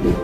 Good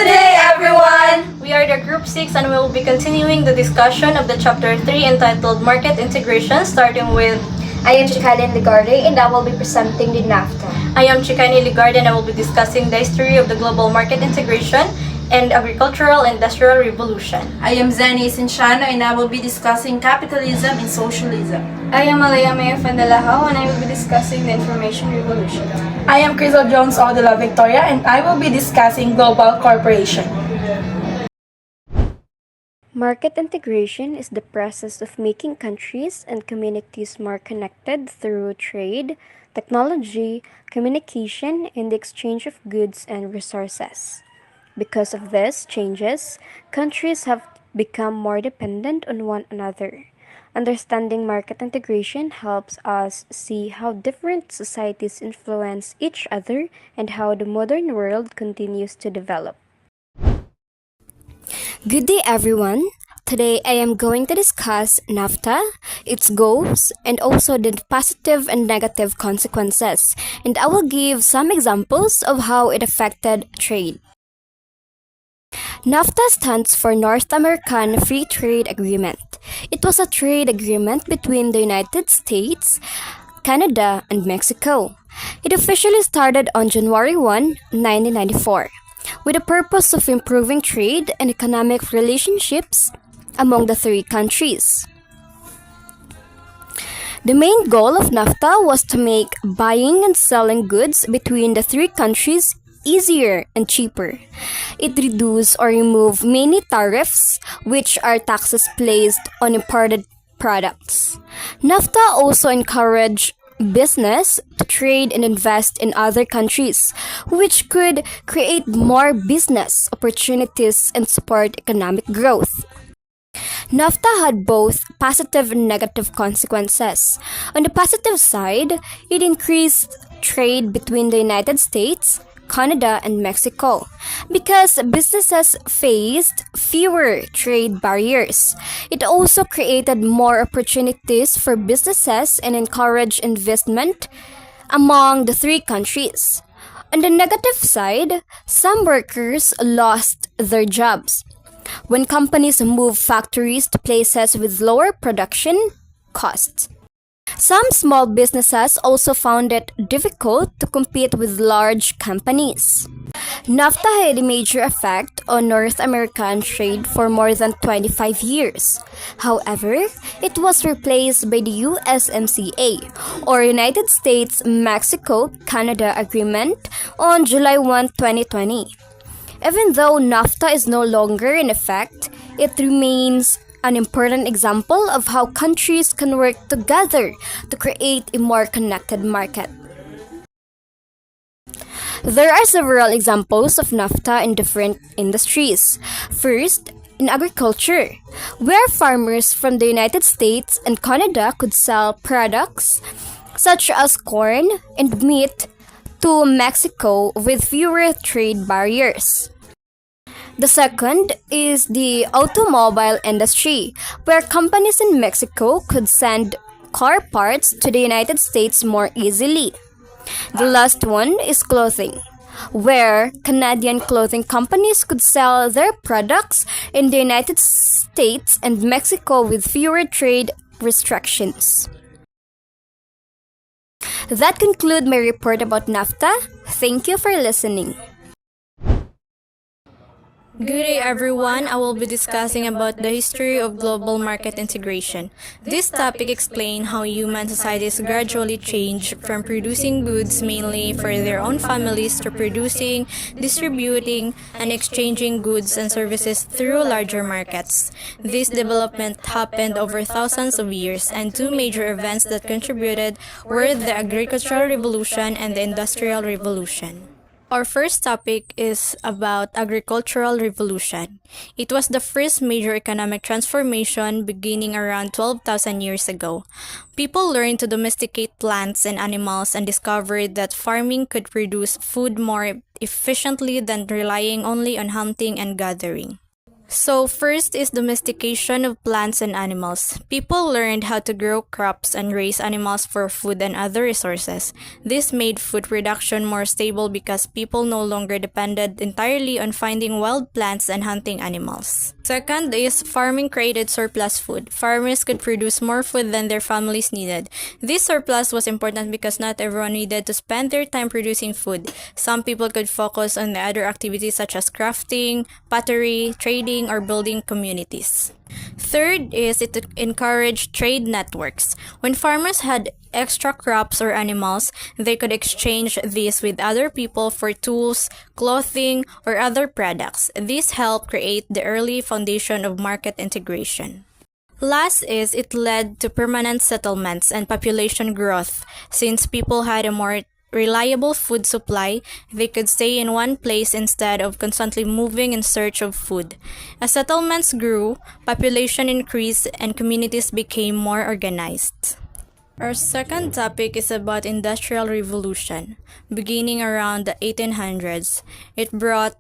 day, everyone! We are the Group 6 and we will be continuing the discussion of the Chapter 3 entitled Market Integration, starting with I am Chekailyn Legarde and I will be presenting the NAFTA. I am Chekyne C and I will be discussing the history of the global market integration and agricultural industrial revolution. I am Zeny S and I will be discussing capitalism and socialism. I am Alleya Mae F. Andalahao and I will be discussing the information revolution. I am Crizyl Dela Victoria and I will be discussing global corporation. Market integration is the process of making countries and communities more connected through trade, technology, communication, and the exchange of goods and resources. Because of these changes, countries have become more dependent on one another. Understanding market integration helps us see how different societies influence each other and how the modern world continues to develop. Good day, everyone. Today I am going to discuss NAFTA, its goals, and also the positive and negative consequences, and I will give some examples of how it affected trade. NAFTA stands for North American Free Trade Agreement. It was a trade agreement between the United States, Canada, and Mexico. It officially started on January 1, 1994, with the purpose of improving trade and economic relationships among the three countries. The main goal of NAFTA was to make buying and selling goods between the three countries easier and cheaper. It reduced or removed many tariffs, which are taxes placed on imported products. NAFTA also encouraged business to trade and invest in other countries, which could create more business opportunities and support economic growth. NAFTA had both positive and negative consequences. On the positive side, it increased trade between the United States, Canada, and Mexico because businesses faced fewer trade barriers. It also created more opportunities for businesses and encouraged investment among the three countries. On the negative side, some workers lost their jobs when companies moved factories to places with lower production costs. Some small businesses also found it difficult to compete with large companies. NAFTA had a major effect on North American trade for more than 25 years. However, it was replaced by the USMCA, or United States-Mexico-Canada Agreement, on July 1, 2020. Even though NAFTA is no longer in effect, it remains an important example of how countries can work together to create a more connected market. There are several examples of NAFTA in different industries. First, in agriculture, where farmers from the United States and Canada could sell products such as corn and meat to Mexico with fewer trade barriers. The second is the automobile industry, where companies in Mexico could send car parts to the United States more easily. The last one is clothing, where Canadian clothing companies could sell their products in the United States and Mexico with fewer trade restrictions. That concludes my report about NAFTA. Thank you for listening. Good day, everyone. I will be discussing about the history of global market integration. This topic explains how human societies gradually changed from producing goods mainly for their own families to producing, distributing, and exchanging goods and services through larger markets. This development happened over thousands of years, and two major events that contributed were the Agricultural Revolution and the Industrial Revolution. Our first topic is about agricultural revolution. It was the first major economic transformation beginning around 12,000 years ago. People learned to domesticate plants and animals and discovered that farming could produce food more efficiently than relying only on hunting and gathering. So first is domestication of plants and animals. People learned how to grow crops and raise animals for food and other resources. This made food production more stable because people no longer depended entirely on finding wild plants and hunting animals. Second is farming created surplus food. Farmers could produce more food than their families needed. This surplus was important because not everyone needed to spend their time producing food. Some people could focus on the other activities such as crafting, pottery, trading, or building communities. Third is it encouraged trade networks. When farmers had extra crops or animals, they could exchange these with other people for tools, clothing, or other products. This helped create the early foundation of market integration. Last is it led to permanent settlements and population growth. Since people had a more reliable food supply, they could stay in one place instead of constantly moving in search of food. As settlements grew, population increased and communities became more organized. Our second topic is about Industrial Revolution. Beginning around the 1800s, it brought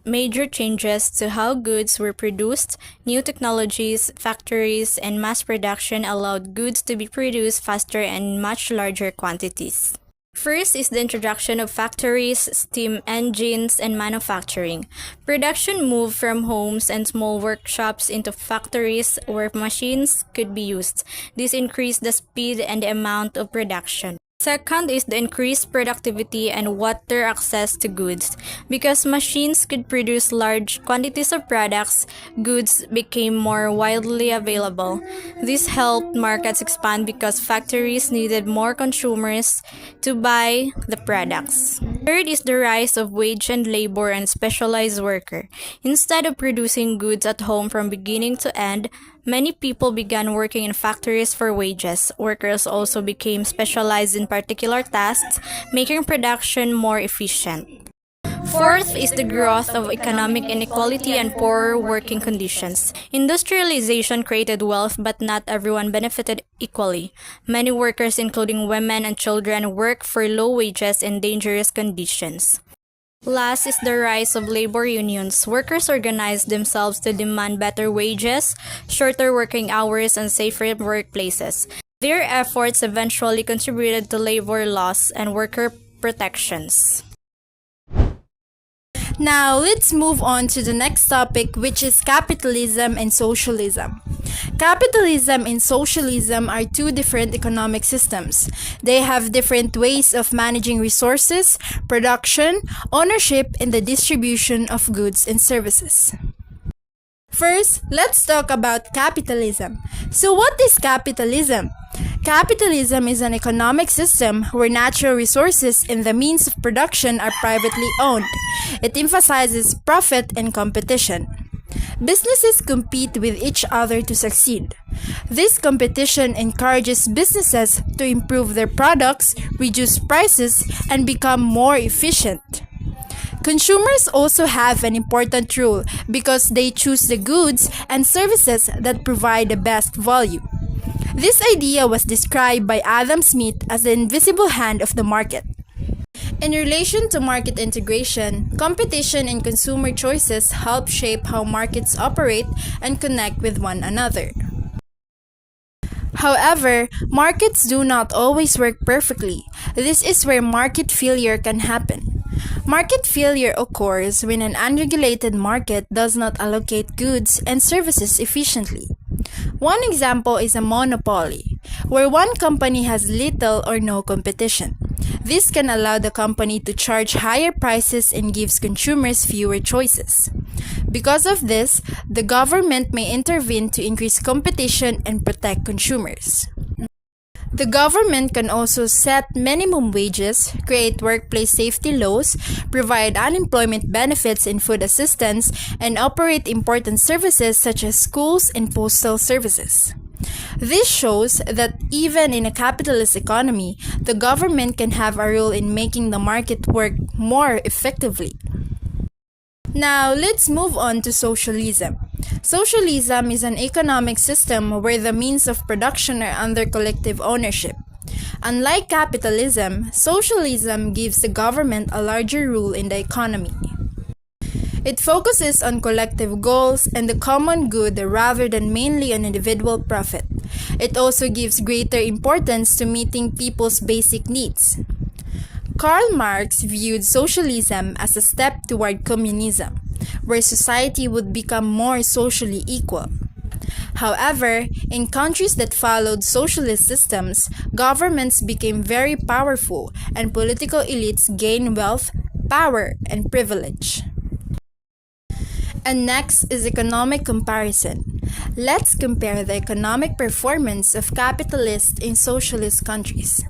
major changes to how goods were produced. New technologies, factories, and mass production allowed goods to be produced faster and in much larger quantities. First is the introduction of factories, steam engines, and manufacturing. Production moved from homes and small workshops into factories where machines could be used. This increased the speed and the amount of production. Second is the increased productivity and water access to goods. Because machines could produce large quantities of products, goods became more widely available. This helped markets expand because factories needed more consumers to buy the products. Third is the rise of wage and labor and specialized worker. Instead of producing goods at home from beginning to end, many people began working in factories for wages. Workers also became specialized in particular tasks, making production more efficient. Fourth is the growth of economic inequality and poorer working conditions. Industrialization created wealth, but not everyone benefited equally. Many workers, including women and children, worked for low wages and dangerous conditions. Last is the rise of labor unions. Workers organized themselves to demand better wages, shorter working hours, and safer workplaces. Their efforts eventually contributed to labor laws and worker protections. Now, let's move on to the next topic, which is capitalism and socialism. Capitalism and socialism are two different economic systems. They have different ways of managing resources, production, ownership, and the distribution of goods and services. First, let's talk about capitalism. So what is capitalism? Capitalism is an economic system where natural resources and the means of production are privately owned. It emphasizes profit and competition. Businesses compete with each other to succeed. This competition encourages businesses to improve their products, reduce prices, and become more efficient. Consumers also have an important role because they choose the goods and services that provide the best value. This idea was described by Adam Smith as the invisible hand of the market. In relation to market integration, competition and consumer choices help shape how markets operate and connect with one another. However, markets do not always work perfectly. This is where market failure can happen. Market failure occurs when an unregulated market does not allocate goods and services efficiently. One example is a monopoly, where one company has little or no competition. This can allow the company to charge higher prices and gives consumers fewer choices. Because of this, the government may intervene to increase competition and protect consumers. The government can also set minimum wages, create workplace safety laws, provide unemployment benefits and food assistance, and operate important services such as schools and postal services. This shows that even in a capitalist economy, the government can have a role in making the market work more effectively. Now, let's move on to socialism. Socialism is an economic system where the means of production are under collective ownership. Unlike capitalism, socialism gives the government a larger role in the economy. It focuses on collective goals and the common good rather than mainly on individual profit. It also gives greater importance to meeting people's basic needs. Karl Marx viewed socialism as a step toward communism, where society would become more socially equal. However, in countries that followed socialist systems, governments became very powerful and political elites gained wealth, power, and privilege. And next is economic comparison. Let's compare the economic performance of capitalists in socialist countries.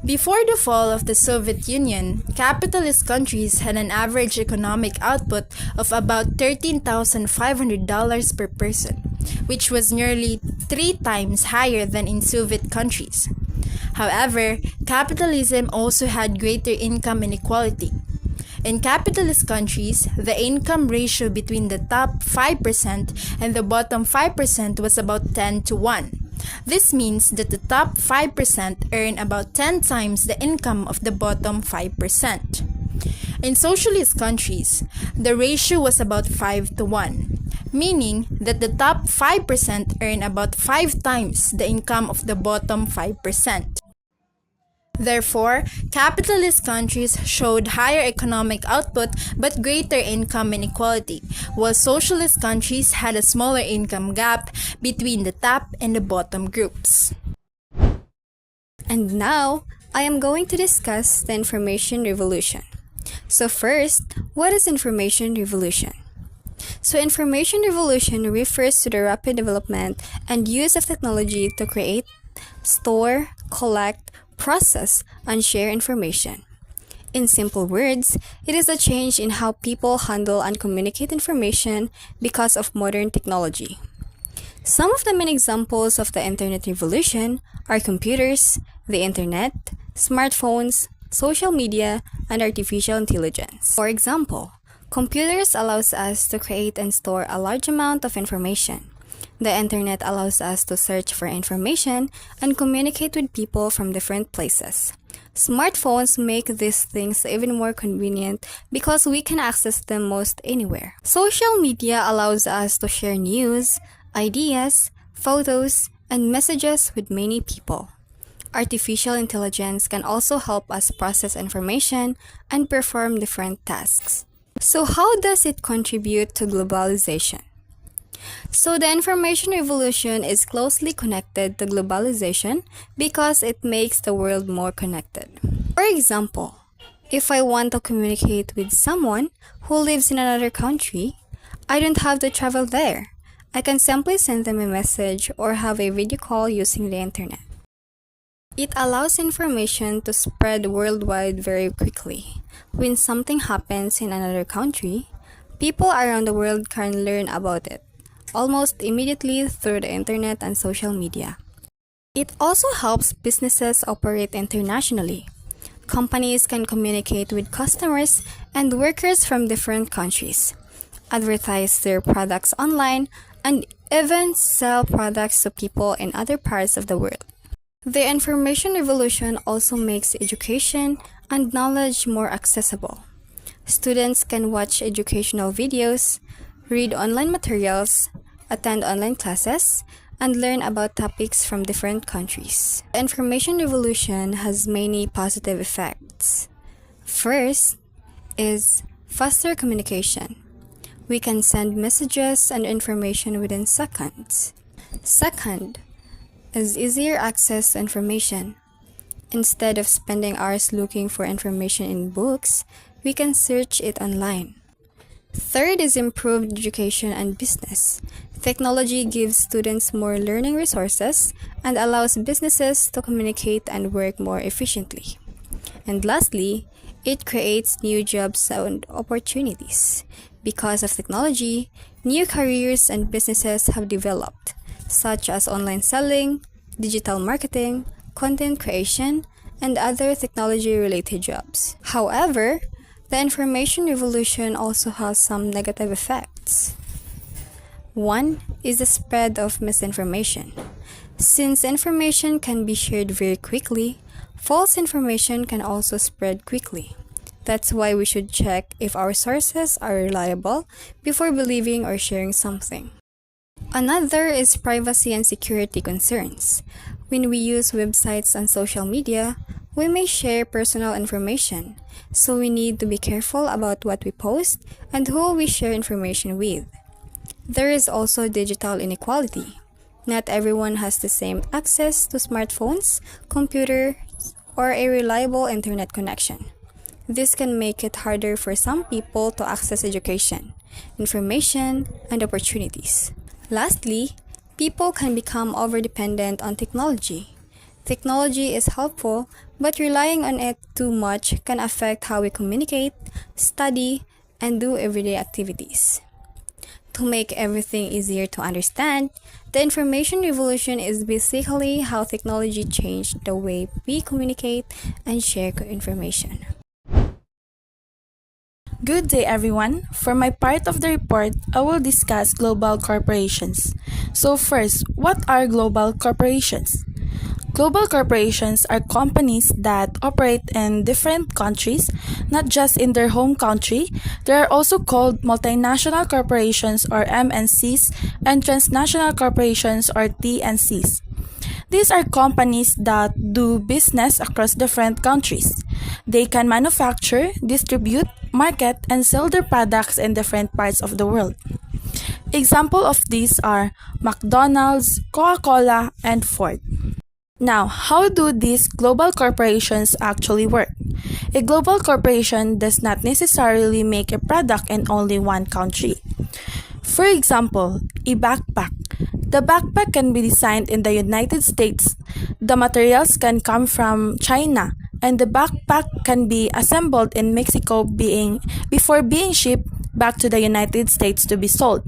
Before the fall of the Soviet Union, capitalist countries had an average economic output of about $13,500 per person, which was nearly 3 times higher than in Soviet countries. However, capitalism also had greater income inequality. In capitalist countries, the income ratio between the top 5% and the bottom 5% was about 10 to 1. This means that the top 5% earn about 10 times the income of the bottom 5%. In socialist countries, the ratio was about 5 to 1, meaning that the top 5% earn about 5 times the income of the bottom 5%. Therefore, capitalist countries showed higher economic output but greater income inequality, while socialist countries had a smaller income gap between the top and the bottom groups. And now, I am going to discuss the information revolution. So first, what is information revolution? So information revolution refers to the rapid development and use of technology to create, store, collect, process, and share information. In simple words, it is a change in how people handle and communicate information because of modern technology. Some of the main examples of the internet revolution are computers, the internet, smartphones, social media, and artificial intelligence. For example, computers allows us to create and store a large amount of information. The internet allows us to search for information and communicate with people from different places. Smartphones make these things even more convenient because we can access them most anywhere. Social media allows us to share news, ideas, photos, and messages with many people. Artificial intelligence can also help us process information and perform different tasks. So how does it contribute to globalization? So the information revolution is closely connected to globalization because it makes the world more connected. For example, if I want to communicate with someone who lives in another country, I don't have to travel there. I can simply send them a message or have a video call using the internet. It allows information to spread worldwide very quickly. When something happens in another country, people around the world can learn about it almost immediately through the internet and social media. It also helps businesses operate internationally. Companies can communicate with customers and workers from different countries, advertise their products online, and even sell products to people in other parts of the world. The information revolution also makes education and knowledge more accessible. Students can watch educational videos, read online materials, attend online classes, and learn about topics from different countries. The information revolution has many positive effects. First is faster communication. We can send messages and information within seconds. Second is easier access to information. Instead of spending hours looking for information in books, we can search it online. Third is improved education and business. Technology gives students more learning resources and allows businesses to communicate and work more efficiently. And lastly, it creates new jobs and opportunities. Because of technology, new careers and businesses have developed, such as online selling, digital marketing, content creation, and other technology-related jobs. However, the information revolution also has some negative effects. One is the spread of misinformation. Since information can be shared very quickly, false information can also spread quickly. That's why we should check if our sources are reliable before believing or sharing something. Another is privacy and security concerns. When we use websites and social media, we may share personal information, so we need to be careful about what we post and who we share information with. There is also digital inequality. Not everyone has the same access to smartphones, computers, or a reliable internet connection. This can make it harder for some people to access education, information, and opportunities. Lastly, people can become overdependent on technology. Technology is helpful, but relying on it too much can affect how we communicate, study, and do everyday activities. To make everything easier to understand, the information revolution is basically how technology changed the way we communicate and share information. Good day, everyone. For my part of the report, I will discuss global corporations. So first, what are global corporations? Global corporations are companies that operate in different countries, not just in their home country. They are also called multinational corporations or MNCs and transnational corporations or TNCs. These are companies that do business across different countries. They can manufacture, distribute, market, and sell their products in different parts of the world. Examples of these are McDonald's, Coca-Cola, and Ford. Now, how do these global corporations actually work? A global corporation does not necessarily make a product in only one country. For example, a backpack. The backpack can be designed in the United States. The materials can come from China, and the backpack can be assembled in Mexico before being shipped back to the United States to be sold.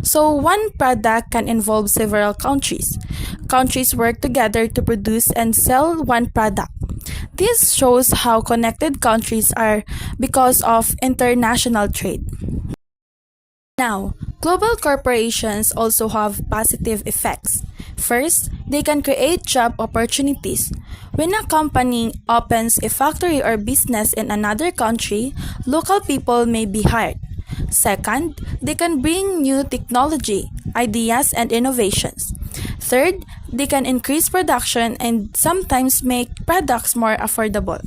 So one product can involve several countries. Countries work together to produce and sell one product. This shows how connected countries are because of international trade. Now, global corporations also have positive effects. First, they can create job opportunities. When a company opens a factory or business in another country, local people may be hired. Second, they can bring new technology, ideas, and innovations. Third, they can increase production and sometimes make products more affordable.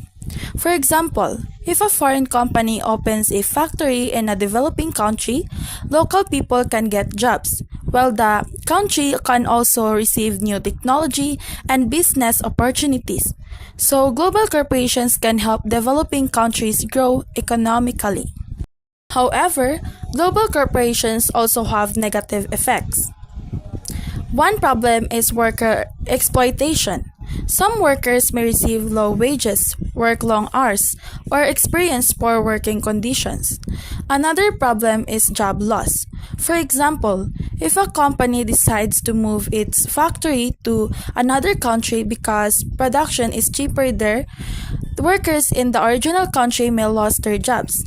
For example, if a foreign company opens a factory in a developing country, local people can get jobs, while the country can also receive new technology and business opportunities. So, global corporations can help developing countries grow economically. However, global corporations also have negative effects. One problem is worker exploitation. Some workers may receive low wages, work long hours, or experience poor working conditions. Another problem is job loss. For example, if a company decides to move its factory to another country because production is cheaper there, the workers in the original country may lose their jobs.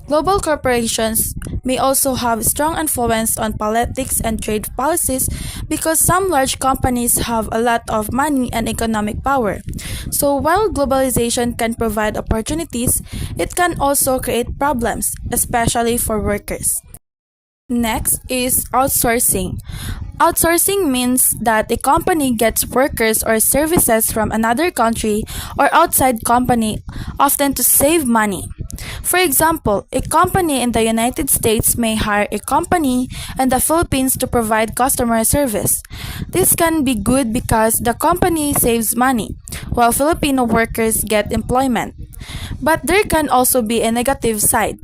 Global corporations may also have strong influence on politics and trade policies because some large companies have a lot of money and economic power. So while globalization can provide opportunities, it can also create problems, especially for workers. Next is outsourcing. Outsourcing means that a company gets workers or services from another country or outside company, often to save money. For example, a company in the United States may hire a company in the Philippines to provide customer service. This can be good because the company saves money, while Filipino workers get employment. But there can also be a negative side.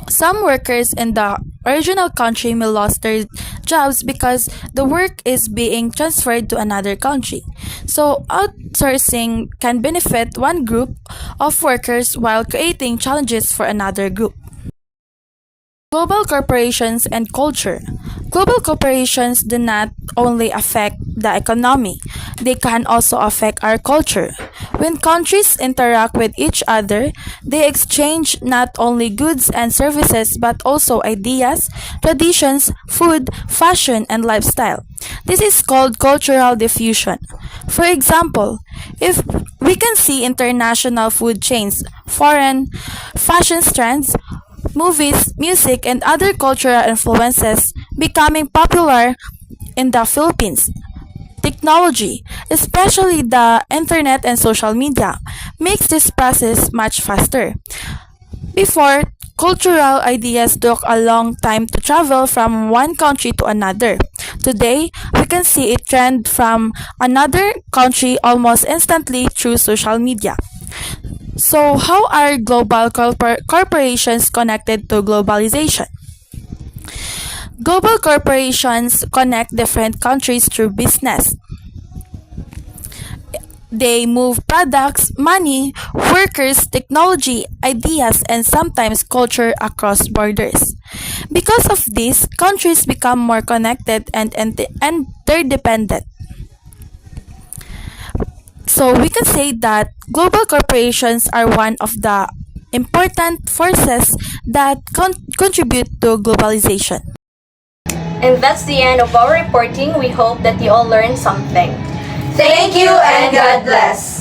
Some workers in the original country may lose their jobs because the work is being transferred to another country. So, outsourcing can benefit one group of workers while creating challenges for another group. Global corporations and culture. Global corporations do not only affect the economy, they can also affect our culture. When countries interact with each other, they exchange not only goods and services but also ideas, traditions, food, fashion, and lifestyle. This is called cultural diffusion. For example, if we can see international food chains, foreign fashion trends, movies, music, and other cultural influences becoming popular in the Philippines. Technology, especially the internet and social media, makes this process much faster. Before, cultural ideas took a long time to travel from one country to another. Today, we can see it trend from another country almost instantly through social media. So, how are global corporations connected to globalization? Global corporations connect different countries through business. They move products, money, workers, technology, ideas, and sometimes culture across borders. Because of this, countries become more connected and interdependent. So we can say that global corporations are one of the important forces that contribute to globalization. And that's the end of our reporting. We hope that you all learned something. Thank you and God bless.